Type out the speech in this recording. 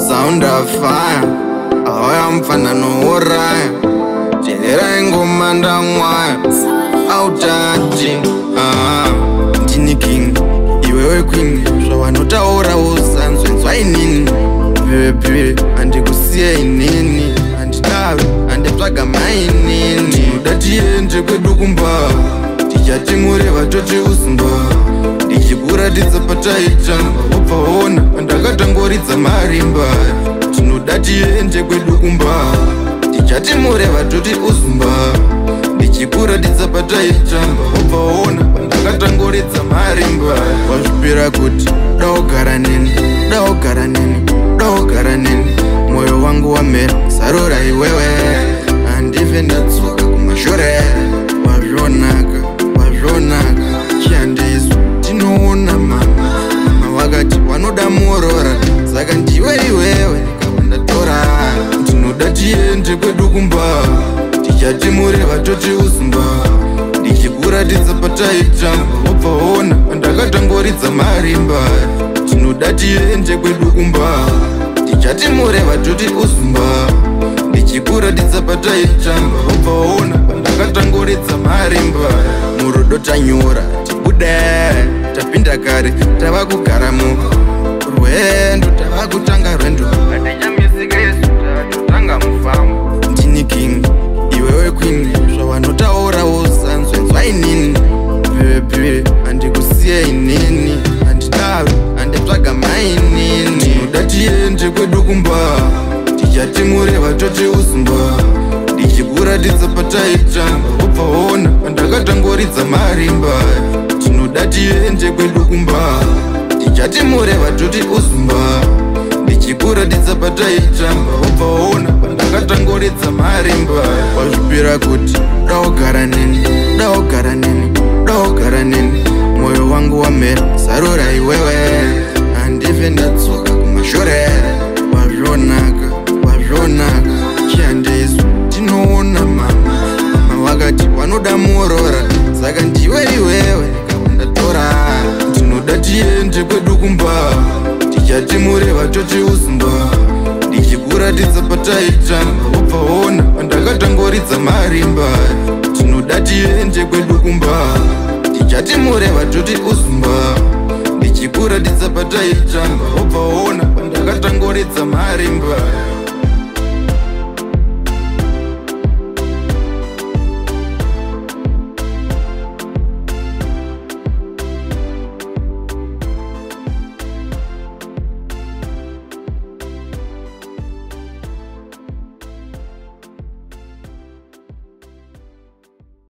sound of fire. Ahoya mfanano uraya, chedera ingoma ndamwaya. Autaji, ndini king, iwewe queen. Zvavanotaura usanzwe nzwainini. Pepe, andikusiye inini. Anditawe, anditsvaga mainini. Tinoda tiende kwedu kumba, tichatimureva toti usimba. Ndichikuratidza pataitamba, wabvaona pandakatangoridza marimba. Tinoda tiende kwedu kumba, tichatimureva toti uzumba. Ndichikuratidza pataitamba, wabvaona pandakatangoridza marimba. Wazvipira kuti daugara neni, daugara neni, daugara neni. Moyo wangu wamera sarura iwewe, handife ndatsuka kumashure. Wazvonaka, wazvonaka, chiandiswa tinoona mama. Mama wakati wanoda muorora, saka ndiwe iwewe ndikawandatora. Tinoda tiende kwedu kumba, tichatimureva toti uzumba. Ndichikuratidza pataitamba, wabvaona pandakatangoridza marimba. Tinoda tiende kwedu kumba, tichatimureva toti uzumba. Ndichikuratidza pataitamba, wabvaona pandakatangoridza marimba. Murudo tanyora tibude, tapinda kare tava kugara rwendo, tava kutanga rwendo. Hatichamisika yesu tatotanga mufambo. Ndini king, iwewe queen. Zvavanotaura usanzwe nzwainini. Pepe, andikusiye inini. Anditawe, anditsvaga mainini. Tinoda tiende kwedu kumba, tichatimureva toti uzumba. Ndichikuratidza pataitamba, wabvaona pandakatangoridza marimba. Tinoda tiende kwedu kumba, tichatimureva toti uzumba. Ndichikuratidza pataitamba, wabvaona pandakatangoridza marimba. Wazvipira kuti daugara neni, daugara neni, daugara neni. Moyo wangu wamera sarura iwewe, handife ndatsuka kumashure. Wazvonaka, wazvonaka, chiandiswa tinoona mama. Mama wakati wanoda muorora, saka ndiwe iwewe ndikawandatora. Tinoda tiende kwedu kumba, tichatimureva toti uzumba. Ndichikuratidza pataitamba, wabvaona pandakatangoridza marimba. Tinoda tiende kwedu kumba, tichatimureva toti uzumba. Ndichikuratidza pataitamba, wabvaona